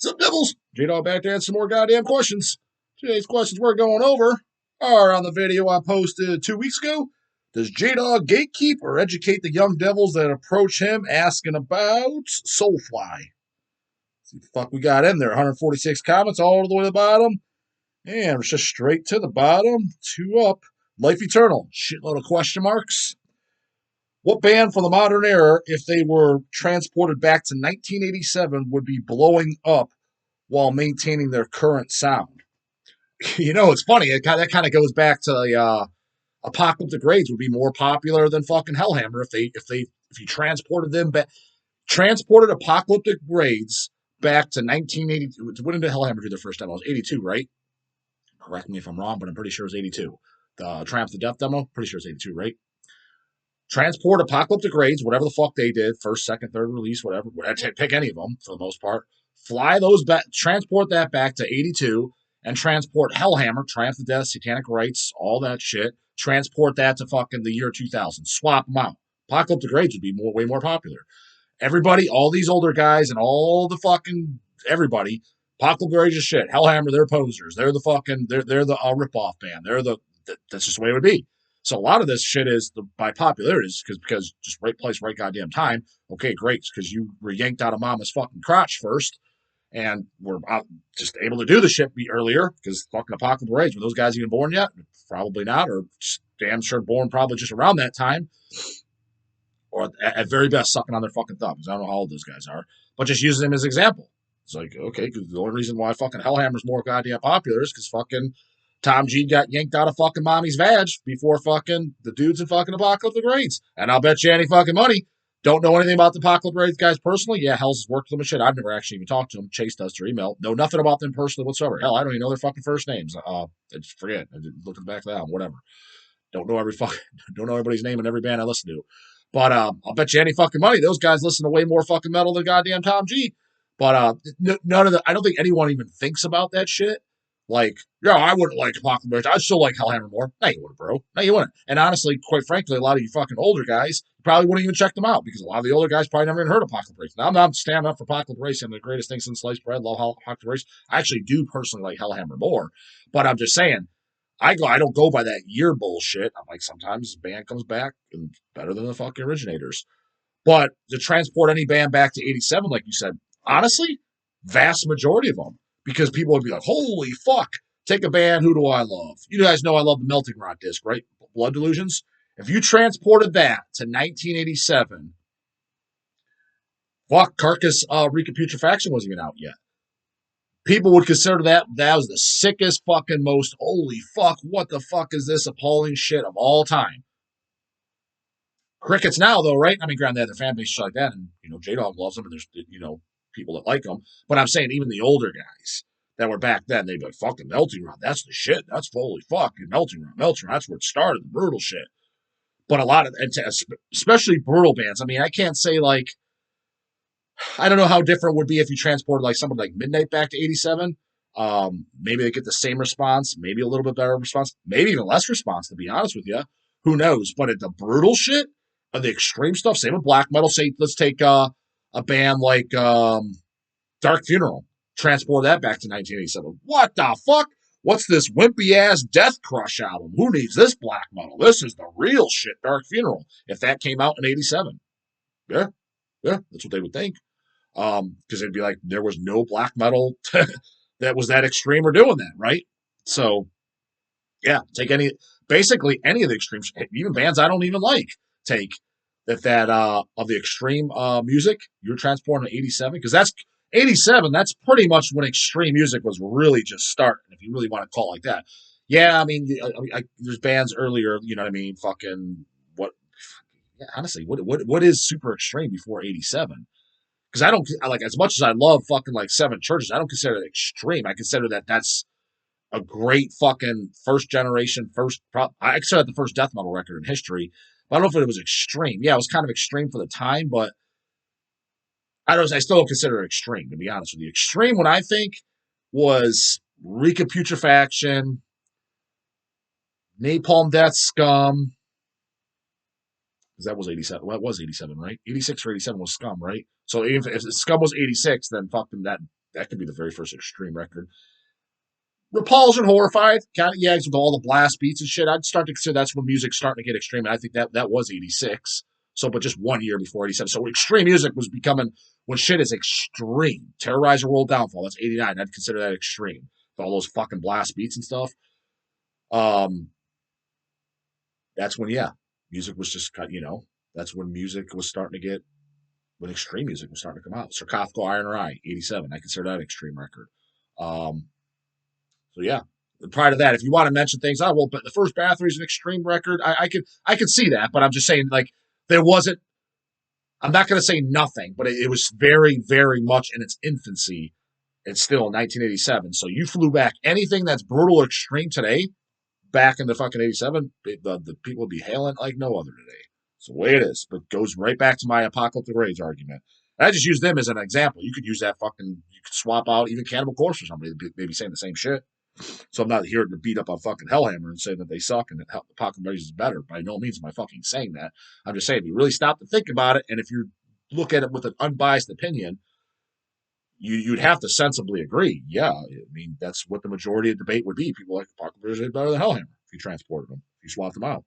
What's up, Devils? J-Dog back to answer some more goddamn questions. Today's questions we're going over are on the video I posted 2 weeks ago. Does J-Dog gatekeep or educate the young devils that approach him asking about Soulfly? See what the fuck we got in there. 146 comments all the way to the bottom. And it's just straight to the bottom. 2 up. Life Eternal. Shitload of question marks. What band from the modern era, if they were transported back to 1987, would be blowing up while maintaining their current sound? It's funny. That kind of goes back to the Apocalyptic Raids would be more popular than fucking Hellhammer if you transported them back, transported Apocalyptic Raids back to 1980. When did Hellhammer do their first demo? It was 82, right? Correct me if I'm wrong, but I'm pretty sure it was 82. The Triumph the Death demo, pretty sure it's 82, right? Transport Apocalyptic Raids, whatever the fuck they did, first, second, third release, whatever. Pick any of them for the most part. Fly those back, transport that back to 82, and transport Hellhammer, Triumph the Death, Satanic Rites, all that shit. Transport that to fucking the year 2000. Swap them out. Apocalyptic Raids would be way more popular. Everybody, all these older guys and all the fucking everybody, Apocalyptic Raids is shit. Hellhammer, they're posers. They're the rip-off band. That's just the way it would be. So a lot of this shit is by popularity because just right place, right goddamn time. Okay, great, because you were yanked out of mama's fucking crotch first, and were just able to do the shit earlier because fucking Apocalyptic Rage. Were those guys even born yet? Probably not, or damn sure born probably just around that time, or at very best sucking on their fucking thumbs. I don't know how old those guys are, but just using them as an example. It's like, okay, because the only reason why fucking Hellhammer's more goddamn popular is because fucking Tom G got yanked out of fucking mommy's vag before fucking the dudes in fucking Apocalyptic Raids. And I'll bet you any fucking money. Don't know anything about the Apocalyptic Raids guys personally. Yeah, Hell's worked with them and shit. I've never actually even talked to them. Chase does through email. Know nothing about them personally whatsoever. Hell, I don't even know their fucking first names. I just forget. I look at the back of the album, whatever. Don't know everybody's name in every band I listen to. But I'll bet you any fucking money those guys listen to way more fucking metal than goddamn Tom G. But none of the. I don't think anyone even thinks about that shit. Like, yeah, I wouldn't like Apocalypse. I'd still like Hellhammer more. No, you wouldn't, bro. No, you wouldn't. And honestly, quite frankly, a lot of you fucking older guys probably wouldn't even check them out because a lot of the older guys probably never even heard of Apocalypse. Now, I'm not standing up for Apocalypse and the greatest thing since sliced bread. Love Apocalypse. I actually do personally like Hellhammer more. But I'm just saying, I don't go by that year bullshit. I'm like, sometimes the band comes back and better than the fucking originators. But to transport any band back to 87, like you said, honestly, vast majority of them. Because people would be like, holy fuck, take a band, who do I love? You guys know I love the Melting Rot disc, right? Blood Delusions. If you transported that to 1987, fuck, Carcass Recaputrefaction wasn't even out yet. People would consider that was the sickest fucking most, holy fuck, what the fuck is this appalling shit of all time. Crickets now, though, right? I mean, granted, they have their fan base like that, and, J-Dog loves them, and there's, people that like them. But I'm saying even the older guys that were back then, they'd be like, fucking Melting Rot, that's the shit. That's holy fucking Melting Rot, that's where it started, the brutal shit. But a lot of, especially brutal bands, I mean, I can't say like, I don't know how different it would be if you transported like somebody like Midnight back to 87. Maybe they get the same response, maybe a little bit better response, maybe even less response, to be honest with you. Who knows? But at the brutal shit, the extreme stuff, same with black metal. Say, let's take a band like Dark Funeral, transport that back to 1987. What the fuck? What's this wimpy ass Death Crush album? Who needs this black metal? This is the real shit, Dark Funeral. If that came out in 87, yeah, that's what they would think. Because they'd be like, there was no black metal that was that extreme or doing that, right? So, yeah, take basically any of the extreme, even bands I don't even like, take that of the extreme music, you're transporting to 87, because that's 87, that's pretty much when extreme music was really just starting, if you really want to call it like that. Yeah, I mean, there's bands earlier, you know what I mean, fucking, honestly, what is super extreme before 87? Because I don't, like, as much as I love fucking, like, Seven Churches, I don't consider it extreme. I consider that's a great fucking first generation, I consider that the first death metal record in history. But I don't know if it was extreme. Yeah, it was kind of extreme for the time, but I still don't consider it extreme, to be honest with you. Extreme, what I think, was Recaputrefaction, Napalm Death, Scum. Because that was 87. Well, it was 87, right? 86 or 87 was Scum, right? So if Scum was 86, then fucking that that could be the very first extreme record. Repulsion, Horrified, kind of yeah, with all the blast beats and shit. I'd start to consider that's when music's starting to get extreme. And I think that was 86. So, but just 1 year before 87. So extreme music was becoming when shit is extreme. Terrorizer World Downfall, that's 89. I'd consider that extreme. With all those fucking blast beats and stuff. That's when, yeah, music was just, that's when music was starting to get, when extreme music was starting to come out. Sarcophago Iron or Eye, 87. I consider that an extreme record. So yeah. Prior to that, if you want to mention things, I will. But the first Bathory is an extreme record. I could see that, but I'm just saying, like, there wasn't. I'm not going to say nothing, but it was very, very much in its infancy. It's still in 1987. So you flew back anything that's brutal or extreme today, back in the fucking 87, the people would be hailing like no other today. It's the way it is. But goes right back to my apocalyptic rage argument. And I just use them as an example. You could use that you could swap out even Cannibal Corpse or somebody. They'd be saying the same shit. So I'm not here to beat up on fucking Hellhammer and say that they suck and that Apocalyptic Rage is better. By no means am I fucking saying that. I'm just saying if you really stop to think about it, and if you look at it with an unbiased opinion, you'd have to sensibly agree. Yeah, I mean that's what the majority of debate would be. People like Apocalyptic Rage is better than Hellhammer if you transported them, if you swapped them out.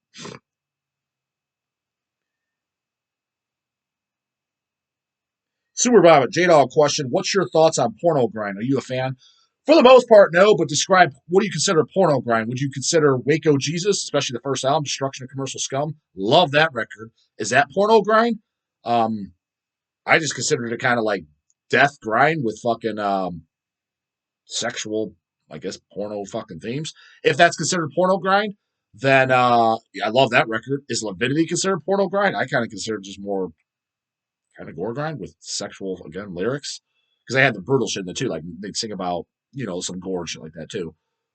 Super Vomit, J-Dog question. What's your thoughts on Porno Grind? Are you a fan? For the most part, no, but describe what do you consider Porno Grind? Would you consider Waco Jesus, especially the first album, Destruction of Commercial Scum? Love that record. Is that Porno Grind? I just considered it kind of like death grind with fucking sexual, I guess, porno fucking themes. If that's considered porno grind, then I love that record. Is Lavidity considered porno grind? I kind of consider it just more kind of gore grind with sexual again lyrics because they had the brutal shit in it too. Like they'd sing about some gore and shit like that too.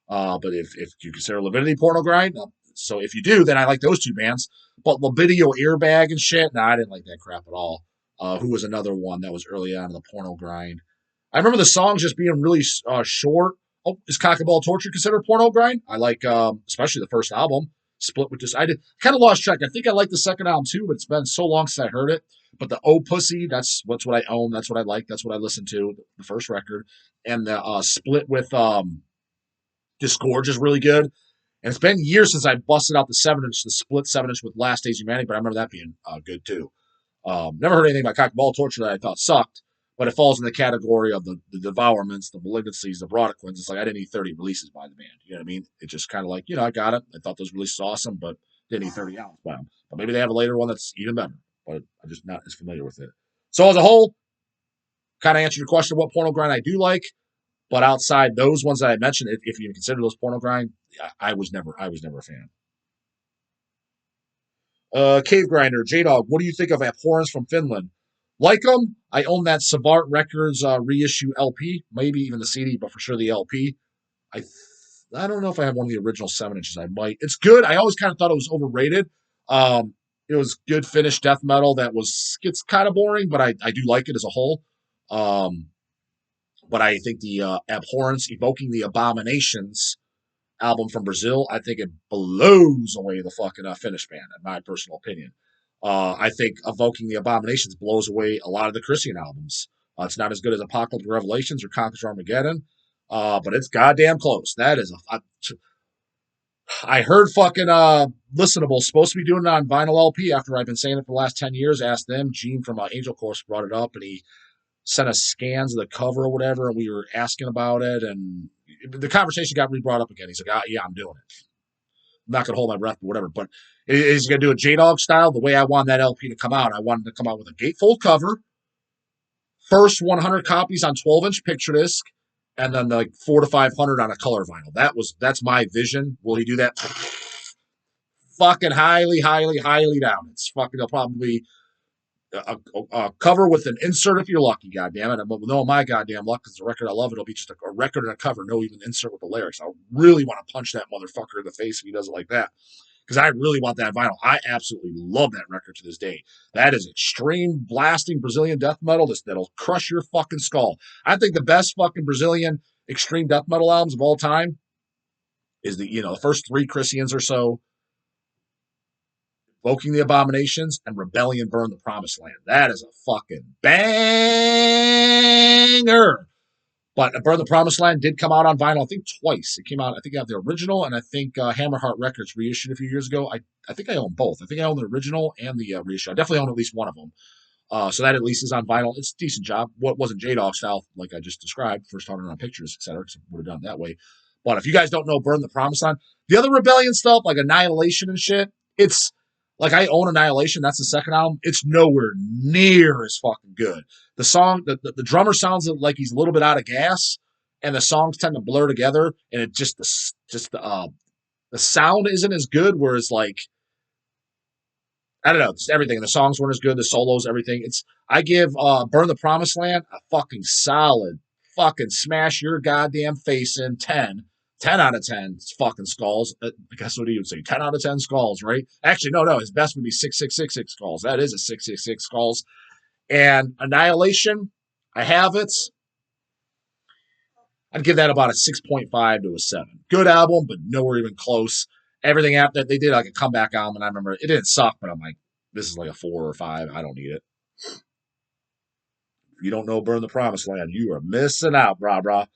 But if you consider Lavidity porno grind, so if you do, then I like those two bands. But Libidio Airbag and shit, I didn't like that crap at all. Who was another one that was early on in the porno grind? I remember the songs just being really short. Oh, is Cock and Ball Torture considered porno grind? I like, especially the first album, Split with this. I did kind of lost track. I think I like the second album too, but it's been so long since I heard it. But the Oh Pussy, that's what I own. That's what I like. That's what I listen to. The first record, and the Split with Disgorge is really good. And it's been years since I busted out the 7-inch, the split 7-inch with Last Days Humanity, but I remember that being good too. Never heard anything about Cock and Ball Torture that I thought sucked, but it falls in the category of the devourments, the malignancies, the Brodequins. It's like I didn't need 30 releases by the band. You know what I mean? It's just kind of like, I got it. I thought those releases awesome, but didn't need 30 albums by them. But maybe they have a later one that's even better, but I'm just not as familiar with it. So as a whole, kind of answered your question what porno grind I do like. But outside those ones that I mentioned, if you consider those porno grind, I was never a fan. Cave Grinder, J Dog, what do you think of Abhorrence from Finland? Like them, I own that Savart Records reissue LP, maybe even the CD, but for sure the LP. I I don't know if I have one of the original 7-inches. I might. It's good. I always kind of thought it was overrated. It was good finished death metal that gets kind of boring, but I do like it as a whole. Um, but I think the Abhorrence Evoking the Abominations album from Brazil, I think it blows away the fucking Finnish band, in my personal opinion. I think Evoking the Abominations blows away a lot of the Christian albums. It's not as good as Apocalyptic Revelations or Conquers Armageddon, but it's goddamn close. That is I heard fucking Listenable supposed to be doing it on vinyl LP after I've been saying it for the last 10 years. Asked them. Gene from Angel Course brought it up, and he sent us scans of the cover or whatever, and we were asking about it, and the conversation got re-brought up again. He's like, yeah, I'm doing it. I'm not going to hold my breath, but whatever. But he's going to do a J-Dog style. The way I want that LP to come out, I wanted to come out with a gatefold cover, first 100 copies on 12-inch picture disc, and then like 400 to 500 on a color vinyl. That's my vision. Will he do that? Fucking highly, highly, highly down. It's fucking, he'll probably a cover with an insert if you're lucky, goddammit. But no, my goddamn luck is a record I love. It'll be just a record and a cover, no even insert with the lyrics. I really want to punch that motherfucker in the face if he does it like that. Because I really want that vinyl. I absolutely love that record to this day. That is extreme blasting Brazilian death metal that'll crush your fucking skull. I think the best fucking Brazilian extreme death metal albums of all time is the first three Christians or so, Invoking the Abominations, and Rebellion Burn the Promised Land. That is a fucking banger. But Burn the Promised Land did come out on vinyl, I think twice. It came out, I think I have the original, and I think Hammerheart Records reissued a few years ago. I think I own both. I think I own the original and the reissue. I definitely own at least one of them. So that at least is on vinyl. It's a decent job. What wasn't J-Dog style, like I just described, first started on pictures, etc. Because I would have done it that way. But if you guys don't know Burn the Promised Land, the other Rebellion stuff, like Annihilation and shit, it's like I own Annihilation. That's the second album. It's nowhere near as fucking good. The song, the drummer sounds like he's a little bit out of gas, and the songs tend to blur together, and it the sound isn't as good. Whereas like I don't know, just everything. The songs weren't as good. The solos, everything. I give Burn the Promised Land a fucking solid, fucking smash your goddamn face in 10. 10 out of 10 fucking skulls. I guess what do you would say? 10 out of 10 skulls, right? Actually, no. His best would be 6,666 skulls. That is a 666 skulls. And Annihilation, I have it. I'd give that about a 6.5 to a 7. Good album, but nowhere even close. Everything after that, they did like a comeback album, and I remember it didn't suck, but I'm like, this is like a 4 or 5. I don't need it. If you don't know Burn the Promised Land, you are missing out, brah.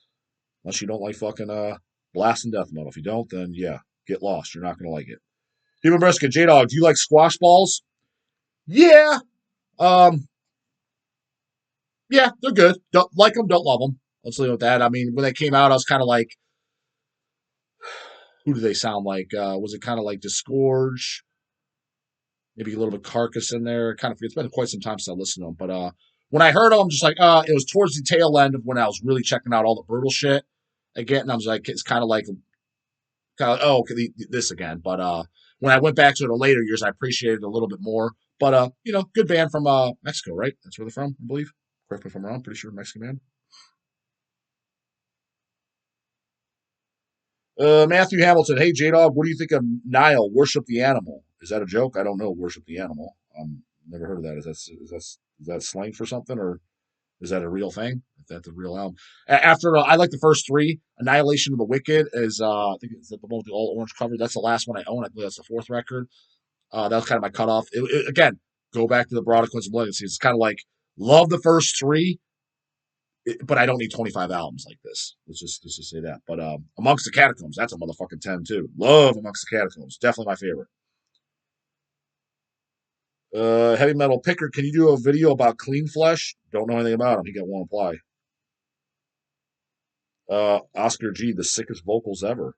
Unless you don't like fucking blast and death metal. If you don't, then yeah, get lost. You're not gonna like it. Human Brisket, J-Dog, do you like squash balls? Yeah. Um, yeah, they're good. Don't like them, don't love them. Let's leave it with that. I mean, when they came out, I was kind of like, who do they sound like? Was it kind of like Disgorge? Maybe a little bit Carcass in there. Kind of, it's been quite some time since I listened to them. But when I heard them, I'm just like, it was towards the tail end of when I was really checking out all the brutal shit again. And I was like, it's kind of like, oh, okay, this again. But when I went back to it in later years, I appreciated it a little bit more. But good band from Mexico, right? That's where they're from, I believe. Correct me if I'm wrong. Pretty sure Mexican band. Matthew Hamilton, hey J Dog, what do you think of Nile? Worship the animal. Is that a joke? I don't know. Worship the animal. Never heard of that. Is that slang for something, or is that a real thing? Is that the real album? After I like the first three. Annihilation of the Wicked is I think it's the one with the all orange cover. That's the last one I own. I believe that's the fourth record. That was kind of my cutoff. Again, go back to the Broad Quincy Legacy. It's kind of like love the first three, but I don't need 25 albums like this. Let's just say that. But Amongst the Catacombs, that's a motherfucking 10 too. Love Amongst the Catacombs. Definitely my favorite. Heavy Metal Picker, can you do a video about Clean Flesh? Don't know anything about him. He got one apply. Oscar G, the sickest vocals ever.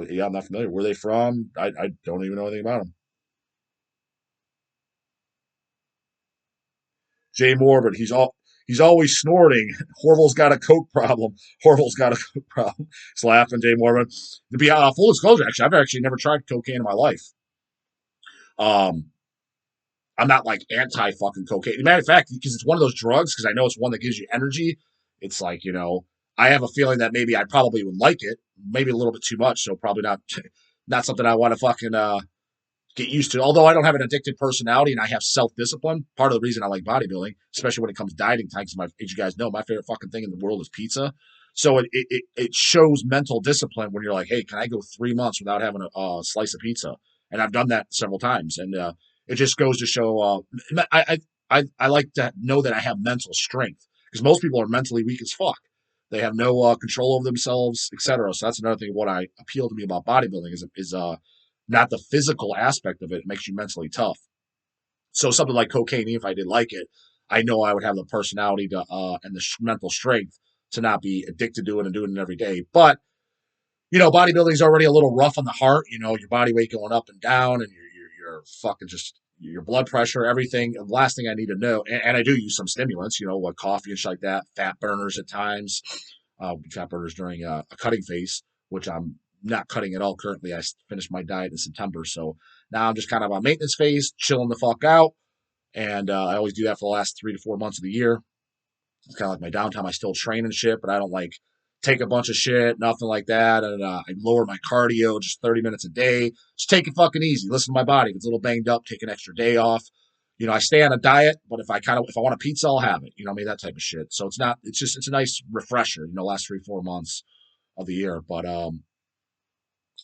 Yeah, I'm not familiar. Where are they from? I don't even know anything about them. Jay Morbid, he's always snorting. Horville's got a coke problem. Horville's got a coke problem. He's laughing, Jay Morbid. To be full disclosure, actually, I've actually never tried cocaine in my life. Um, I'm not like anti fucking cocaine. Matter of fact, because it's one of those drugs, because I know it's one that gives you energy. It's like, I have a feeling that maybe I probably would like it, maybe a little bit too much. So probably not something I want to fucking get used to. Although I don't have an addicted personality and I have self discipline. Part of the reason I like bodybuilding, especially when it comes to dieting time, because as you guys know, my favorite fucking thing in the world is pizza. So it shows mental discipline when you're like, hey, can I go 3 months without having a slice of pizza? And I've done that several times, and it just goes to show. I like to know that I have mental strength because most people are mentally weak as fuck. They have no control over themselves, etc. So that's another thing. What I appeal to me about bodybuilding is not the physical aspect of it. It makes you mentally tough. So something like cocaine, if I did like it, I know I would have the personality to and the mental strength to not be addicted to it and doing it every day. But bodybuilding is already a little rough on the heart. Your body weight going up and down, and you're fucking just your blood pressure, everything. The last thing I need to know, and I do use some stimulants, like coffee and shit like that, fat burners at times, fat burners during a cutting phase, which I'm not cutting at all currently. I finished my diet in September, so now I'm just kind of on maintenance phase, chilling the fuck out, and I always do that for the last 3 to 4 months of the year. It's kind of like my downtime. I still train and shit, but I don't like take a bunch of shit, nothing like that. And I lower my cardio just 30 minutes a day. Just take it fucking easy. Listen to my body. If it's a little banged up, take an extra day off. I stay on a diet, but if I want a pizza, I'll have it. I mean, that type of shit. So it's a nice refresher, last 3 4 months of the year. But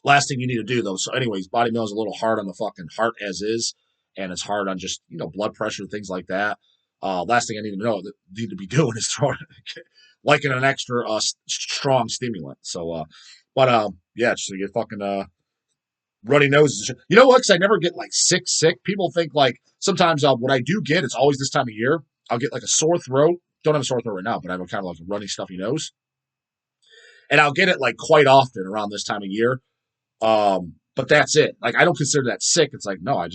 last thing you need to do though. So anyways, body meal is a little hard on the fucking heart as is. And it's hard on just, blood pressure, things like that. Last thing I need to be doing is throwing liking an extra strong stimulant. So, yeah, just to get fucking runny noses. You know what? Because I never get like sick. People think like sometimes what I do get, it's always this time of year. I'll get like a sore throat. Don't have a sore throat right now, but I have a kind of like a runny, stuffy nose, and I'll get it like quite often around this time of year. But that's it. Like I don't consider that sick. It's like no, I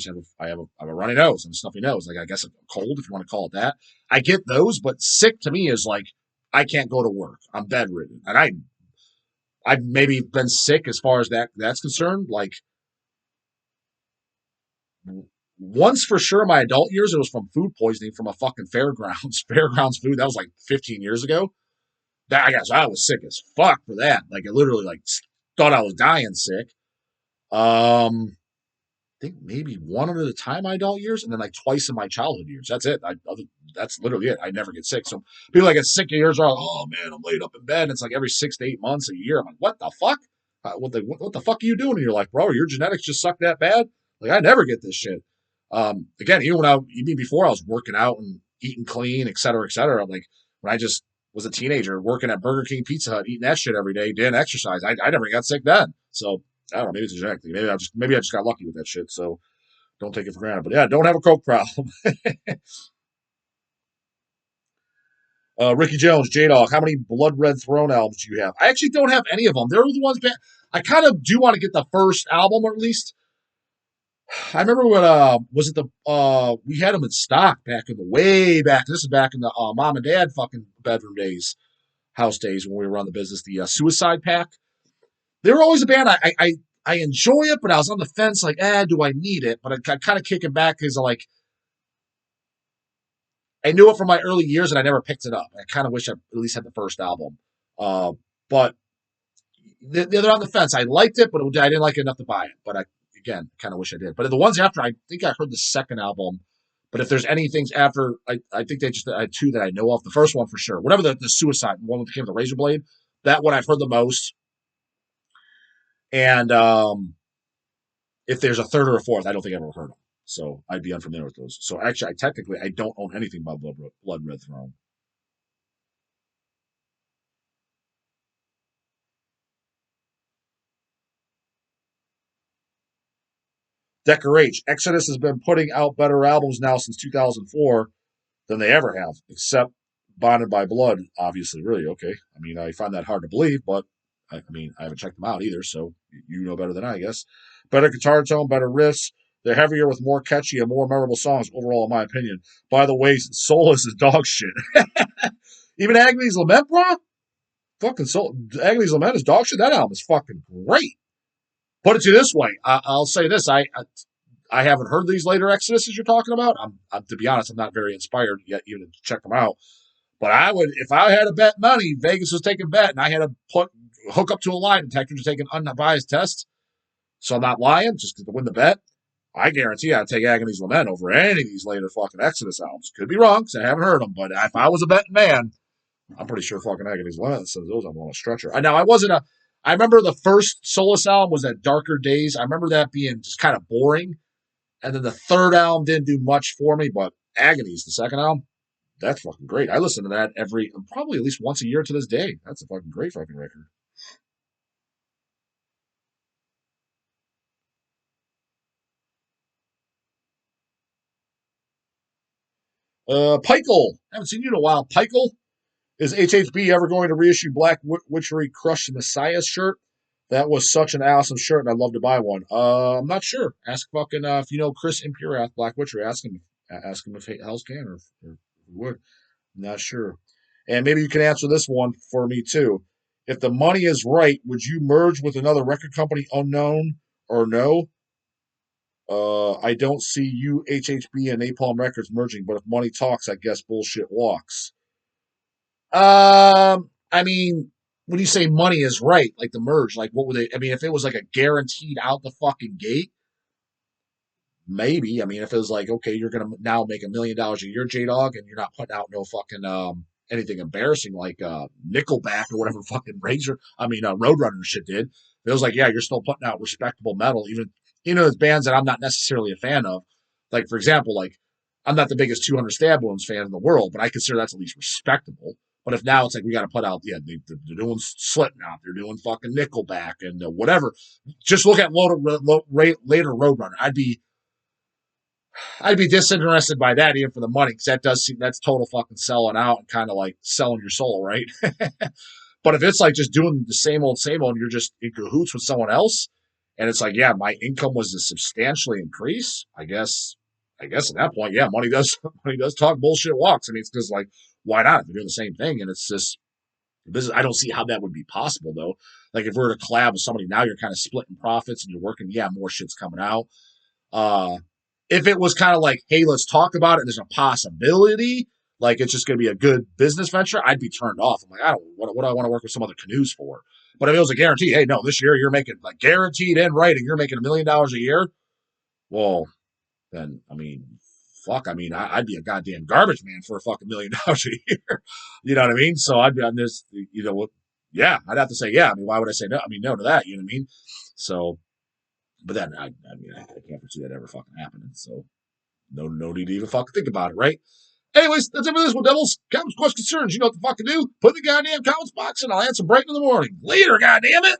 have a runny nose and a stuffy nose. Like I guess a cold, if you want to call it that. I get those, but sick to me is like I can't go to work. I'm bedridden, and I've maybe been sick as far as that's concerned. Like once for sure, in my adult years, it was from food poisoning from a fucking fairgrounds food. That was like 15 years ago. That I guess I was sick as fuck for that. Like I literally like thought I was dying sick. I think maybe one at a time my adult years, and then like twice in my childhood years. That's it. That's literally it. I never get sick. So people that get sick of years are like, oh man, I'm laid up in bed. And it's like every 6 to 8 months, a year. I'm like, what the fuck? What the fuck are you doing? And you're like, bro, your genetics just suck that bad. Like I never get this shit. Again, even before I was working out and eating clean, et cetera, et cetera. Like when I just was a teenager working at Burger King, Pizza Hut, eating that shit every day, didn't exercise. I never got sick then. So I don't know. Maybe it's a genetic thing. Maybe I just got lucky with that shit. So don't take it for granted. But yeah, don't have a coke problem. Ricky Jones, J Dog, how many Blood Red Throne albums do you have? I actually don't have any of them. They're the ones that I kind of do want to get the first album, or at least I remember when was it the we had them in stock back in the way back. This is back in the mom and dad fucking bedroom days, house days when we were on the business. The Suicide Pack. They were always a band I enjoy it, but I was on the fence like, do I need it? But I kind of kick it back because like I knew it from my early years and I never picked it up. I kind of wish I at least had the first album. But they're on the fence. I liked it, but I didn't like it enough to buy it. But I again kind of wish I did. But the ones after, I think I heard the second album. But if there's any things after, I think they just had two that I know of. The first one for sure. Whatever the Suicide one that came with the Razor Blade, that one I've heard the most. And if there's a third or a fourth, I don't think I've ever heard them. So I'd be unfamiliar with those. So actually, I don't own anything by Blood Red Throne. Decker H. Exodus has been putting out better albums now since 2004 than they ever have, except Bonded by Blood, obviously. Really, okay. I mean, I find that hard to believe, but I mean, I haven't checked them out either, so you know better than I guess. Better guitar tone, better riffs. They're heavier with more catchy and more memorable songs overall, in my opinion. By the way, Soulless is dog shit. Even Agony's Lament, bro? Fucking Agony's Lament is dog shit. That album is fucking great. Put it to you this way. I'll say this. I haven't heard these later Exoduses you're talking about. I'm to be honest, I'm not very inspired yet even to check them out. But I would, if I had to bet money, Vegas was taking bet, and I had to hook up to a lie detector to take an unbiased test, so I'm not lying, just to win the bet. I guarantee I'd take Agony's Lament over any of these later fucking Exodus albums. Could be wrong, because I haven't heard them, but if I was a betting man, I'm pretty sure fucking Agony's Lament says those I'm on a stretcher. I remember the first Soulless album was at Darker Days. I remember that being just kind of boring. And then the third album didn't do much for me, but Agony's, the second album, that's fucking great. I listen to that probably at least once a year to this day. That's a fucking great fucking record. Pikel. Haven't seen you in a while. Pikel. Is HHB ever going to reissue Black Witchery Crush Messiah shirt? That was such an awesome shirt, and I'd love to buy one. I'm not sure. Ask fucking if you know Chris Impurath, Black Witchery. Ask him if Hell's can or would. I'm not sure. And maybe you can answer this one for me too. If the money is right, would you merge with another record company unknown or no? I don't see you, HHB, and Napalm Records merging, but if money talks, I guess bullshit walks. I mean, when you say money is right, like the merge, like what would they? I mean, if it was like a guaranteed out the fucking gate, maybe. I mean, if it was like, okay, you're gonna now make $1 million a year, J Dog, and you're not putting out no fucking anything embarrassing like Nickelback or whatever fucking Roadrunner shit did. It was like, yeah, you're still putting out respectable metal, even there's bands that I'm not necessarily a fan of. Like for example, like I'm not the biggest 200 stab wounds fan in the world, but I consider that's at least respectable. But if now it's like we got to put out, yeah, they're doing Slipknot, they're doing fucking Nickelback and whatever. Just look at later Roadrunner. I'd be disinterested by that even for the money because that does seem that's total fucking selling out and kind of like selling your soul, right? But if it's like just doing the same old, and you're just in cahoots with someone else, and it's like, yeah, my income was to substantially increase. I guess at that point, yeah, money does talk, bullshit walks. I mean, it's because like, why not? If you're doing the same thing, and it's just business. I don't see how that would be possible though. Like if we're to collab with somebody now, you're kind of splitting profits and you're working. Yeah, more shit's coming out. Uh, if it was kind of like, hey, let's talk about it, and there's a possibility, like it's just going to be a good business venture, I'd be turned off. I'm like, I don't, what do I want to work with some other canoes for? But if it was a guarantee, hey, no, this year you're making like guaranteed in writing, you're making $1 million a year. Well, then, I mean, fuck, I mean, I'd be a goddamn garbage man for a fucking $1 million a year. You know what I mean? So I'd be on this, yeah, I'd have to say, yeah. I mean, why would I say no? I mean, no to that, you know what I mean? So, but then I mean, I can't foresee that ever fucking happening. So no need to even fucking think about it, right? Anyways, that's it for this one, Devils. Comments, questions, concerns, you know what the fuck to do. Put in the goddamn comments box and I'll answer bright in the morning. Later, goddamn it.